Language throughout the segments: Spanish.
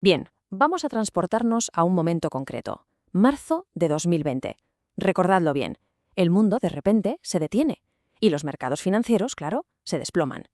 Bien, vamos a transportarnos a un momento concreto. Marzo de 2020. Recordadlo bien. El mundo, de repente, se detiene. Y los mercados financieros, claro, se desploman.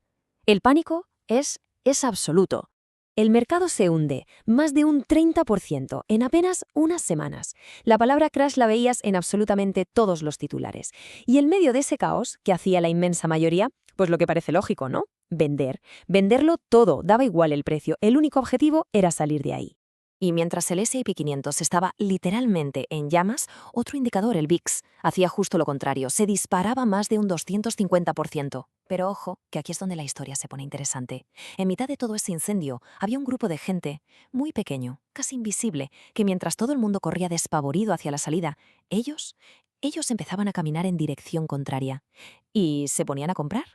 El pánico es absoluto. El mercado se hunde, más de un 30%, en apenas unas semanas. La palabra crash la veías en absolutamente todos los titulares. Y en medio de ese caos, que hacía la inmensa mayoría, pues lo que parece lógico, ¿no? Vender. Venderlo todo, daba igual el precio, el único objetivo era salir de ahí. Y mientras el S&P 500 estaba literalmente en llamas, otro indicador, el VIX, hacía justo lo contrario, se disparaba más de un 250%. Pero ojo, que aquí es donde la historia se pone interesante. En mitad de todo ese incendio, había un grupo de gente, muy pequeño, casi invisible, que mientras todo el mundo corría despavorido hacia la salida, ellos empezaban a caminar en dirección contraria. ¿Y se ponían a comprar?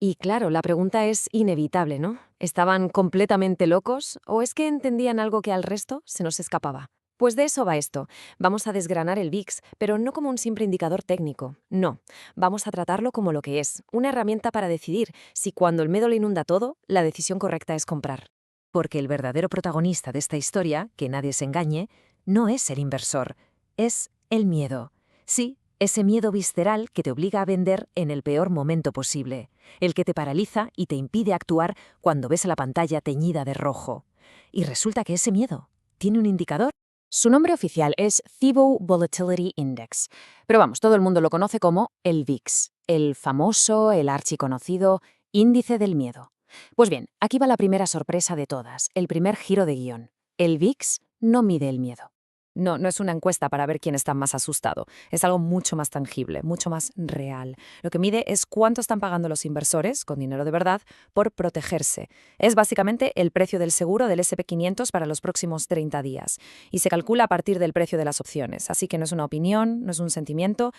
Y claro, la pregunta es inevitable, ¿no? ¿Estaban completamente locos o es que entendían algo que al resto se nos escapaba? Pues de eso va esto. Vamos a desgranar el VIX, pero no como un simple indicador técnico. No, vamos a tratarlo como lo que es, una herramienta para decidir si cuando el miedo lo inunda todo, la decisión correcta es comprar. Porque el verdadero protagonista de esta historia, que nadie se engañe, no es el inversor, es el miedo. Sí, ese miedo visceral que te obliga a vender en el peor momento posible, el que te paraliza y te impide actuar cuando ves a la pantalla teñida de rojo. Y resulta que ese miedo tiene un indicador. Su nombre oficial es Thibault Volatility Index, pero vamos, todo el mundo lo conoce como el VIX, el famoso, el archiconocido índice del miedo. Pues bien, aquí va la primera sorpresa de todas, el primer giro de guión. El VIX no mide el miedo. No, no es una encuesta para ver quién está más asustado. Es algo mucho más tangible, mucho más real. Lo que mide es cuánto están pagando los inversores, con dinero de verdad, por protegerse. Es básicamente el precio del seguro del S&P 500 para los próximos 30 días. Y se calcula a partir del precio de las opciones. Así que no es una opinión, no es un sentimiento,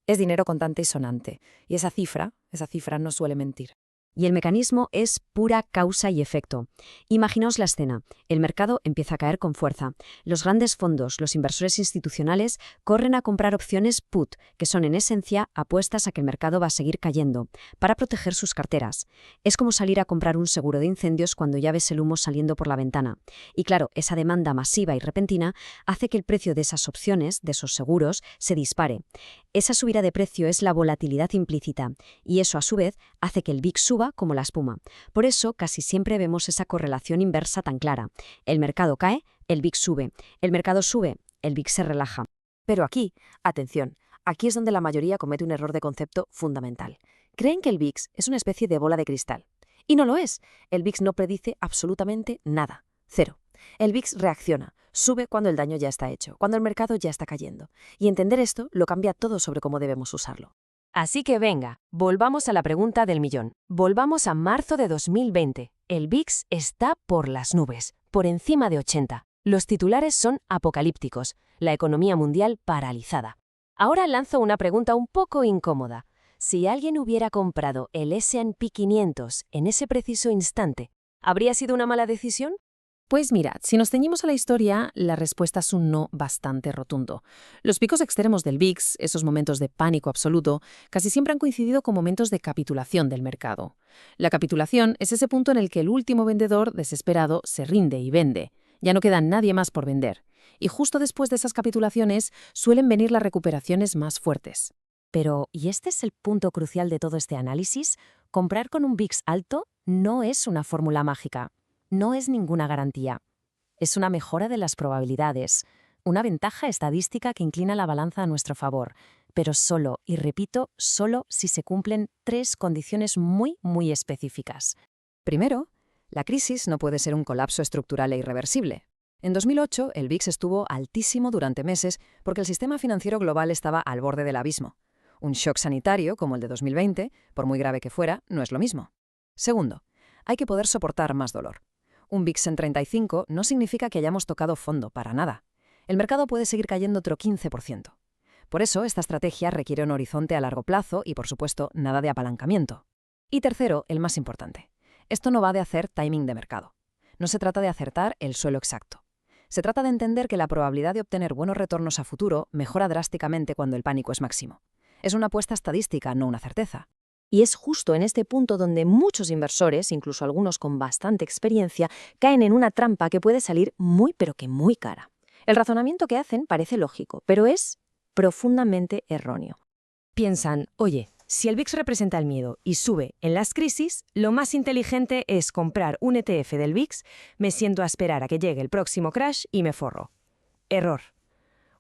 es dinero contante y sonante. Y esa cifra no suele mentir. Y el mecanismo es pura causa y efecto. Imaginaos la escena. El mercado empieza a caer con fuerza. Los grandes fondos, los inversores institucionales, corren a comprar opciones put, que son en esencia apuestas a que el mercado va a seguir cayendo, para proteger sus carteras. Es como salir a comprar un seguro de incendios cuando ya ves el humo saliendo por la ventana. Y claro, esa demanda masiva y repentina hace que el precio de esas opciones, de esos seguros, se dispare. Esa subida de precio es la volatilidad implícita, y eso a su vez hace que el VIX suba como la espuma. Por eso casi siempre vemos esa correlación inversa tan clara. El mercado cae, el VIX sube. El mercado sube, el VIX se relaja. Pero aquí, atención, aquí es donde la mayoría comete un error de concepto fundamental. Creen que el VIX es una especie de bola de cristal. Y no lo es. El VIX no predice absolutamente nada. Cero. El VIX reacciona, sube cuando el daño ya está hecho, cuando el mercado ya está cayendo. Y entender esto lo cambia todo sobre cómo debemos usarlo. Así que venga, volvamos a la pregunta del millón. Volvamos a marzo de 2020. El VIX está por las nubes, por encima de 80. Los titulares son apocalípticos, la economía mundial paralizada. Ahora lanzo una pregunta un poco incómoda. Si alguien hubiera comprado el S&P 500 en ese preciso instante, ¿habría sido una mala decisión? Pues mirad, si nos ceñimos a la historia, la respuesta es un no bastante rotundo. Los picos extremos del VIX, esos momentos de pánico absoluto, casi siempre han coincidido con momentos de capitulación del mercado. La capitulación es ese punto en el que el último vendedor, desesperado, se rinde y vende. Ya no queda nadie más por vender. Y justo después de esas capitulaciones suelen venir las recuperaciones más fuertes. Pero, ¿y este es el punto crucial de todo este análisis? Comprar con un VIX alto no es una fórmula mágica. No es ninguna garantía. Es una mejora de las probabilidades, una ventaja estadística que inclina la balanza a nuestro favor, pero solo, y repito, solo si se cumplen tres condiciones muy específicas. Primero, la crisis no puede ser un colapso estructural e irreversible. En 2008, el VIX estuvo altísimo durante meses porque el sistema financiero global estaba al borde del abismo. Un shock sanitario, como el de 2020, por muy grave que fuera, no es lo mismo. Segundo, hay que poder soportar más dolor. Un VIX en 35 no significa que hayamos tocado fondo, para nada. El mercado puede seguir cayendo otro 15%. Por eso, esta estrategia requiere un horizonte a largo plazo y, por supuesto, nada de apalancamiento. Y tercero, el más importante. Esto no va de hacer timing de mercado. No se trata de acertar el suelo exacto. Se trata de entender que la probabilidad de obtener buenos retornos a futuro mejora drásticamente cuando el pánico es máximo. Es una apuesta estadística, no una certeza. Y es justo en este punto donde muchos inversores, incluso algunos con bastante experiencia, caen en una trampa que puede salir muy pero que muy cara. El razonamiento que hacen parece lógico, pero es profundamente erróneo. Piensan, oye, si el VIX representa el miedo y sube en las crisis, lo más inteligente es comprar un ETF del VIX, me siento a esperar a que llegue el próximo crash y me forro. Error.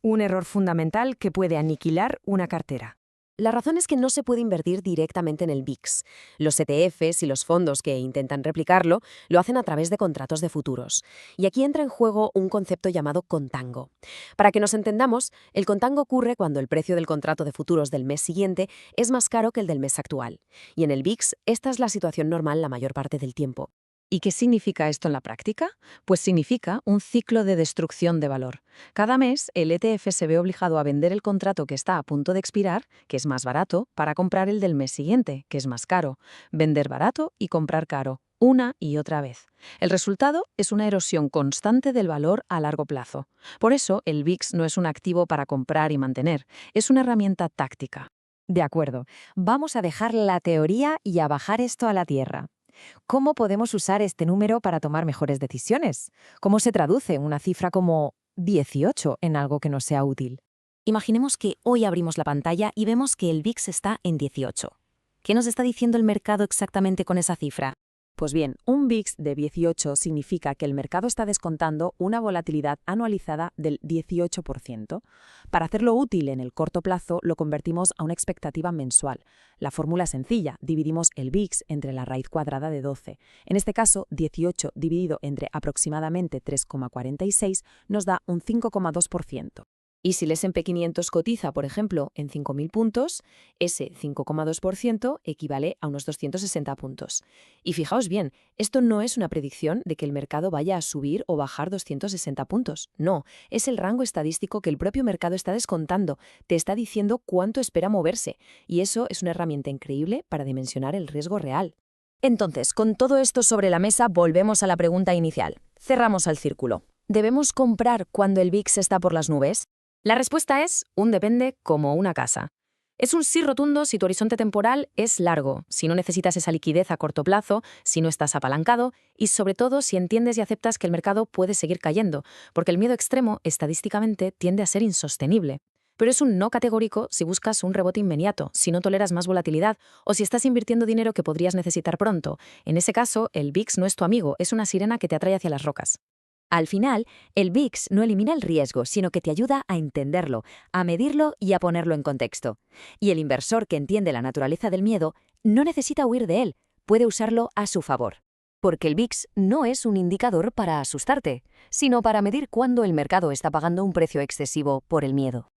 Un error fundamental que puede aniquilar una cartera. La razón es que no se puede invertir directamente en el VIX. Los ETFs y los fondos que intentan replicarlo lo hacen a través de contratos de futuros. Y aquí entra en juego un concepto llamado contango. Para que nos entendamos, el contango ocurre cuando el precio del contrato de futuros del mes siguiente es más caro que el del mes actual. Y en el VIX, esta es la situación normal la mayor parte del tiempo. ¿Y qué significa esto en la práctica? Pues significa un ciclo de destrucción de valor. Cada mes, el ETF se ve obligado a vender el contrato que está a punto de expirar, que es más barato, para comprar el del mes siguiente, que es más caro. Vender barato y comprar caro, una y otra vez. El resultado es una erosión constante del valor a largo plazo. Por eso, el VIX no es un activo para comprar y mantener, es una herramienta táctica. De acuerdo, vamos a dejar la teoría y a bajar esto a la tierra. ¿Cómo podemos usar este número para tomar mejores decisiones? ¿Cómo se traduce una cifra como 18 en algo que no sea útil? Imaginemos que hoy abrimos la pantalla y vemos que el VIX está en 18. ¿Qué nos está diciendo el mercado exactamente con esa cifra? Pues bien, un VIX de 18 significa que el mercado está descontando una volatilidad anualizada del 18%. Para hacerlo útil en el corto plazo, lo convertimos a una expectativa mensual. La fórmula es sencilla, dividimos el VIX entre la raíz cuadrada de 12. En este caso, 18 dividido entre aproximadamente 3,46 nos da un 5,2%. Y si el S&P 500 cotiza, por ejemplo, en 5.000 puntos, ese 5,2% equivale a unos 260 puntos. Y fijaos bien, esto no es una predicción de que el mercado vaya a subir o bajar 260 puntos. No, es el rango estadístico que el propio mercado está descontando, te está diciendo cuánto espera moverse. Y eso es una herramienta increíble para dimensionar el riesgo real. Entonces, con todo esto sobre la mesa, volvemos a la pregunta inicial. Cerramos el círculo. ¿Debemos comprar cuando el VIX está por las nubes? La respuesta es un depende como una casa. Es un sí rotundo si tu horizonte temporal es largo, si no necesitas esa liquidez a corto plazo, si no estás apalancado y sobre todo si entiendes y aceptas que el mercado puede seguir cayendo, porque el miedo extremo estadísticamente tiende a ser insostenible. Pero es un no categórico si buscas un rebote inmediato, si no toleras más volatilidad o si estás invirtiendo dinero que podrías necesitar pronto. En ese caso, el VIX no es tu amigo, es una sirena que te atrae hacia las rocas. Al final, el VIX no elimina el riesgo, sino que te ayuda a entenderlo, a medirlo y a ponerlo en contexto. Y el inversor que entiende la naturaleza del miedo no necesita huir de él, puede usarlo a su favor. Porque el VIX no es un indicador para asustarte, sino para medir cuándo el mercado está pagando un precio excesivo por el miedo.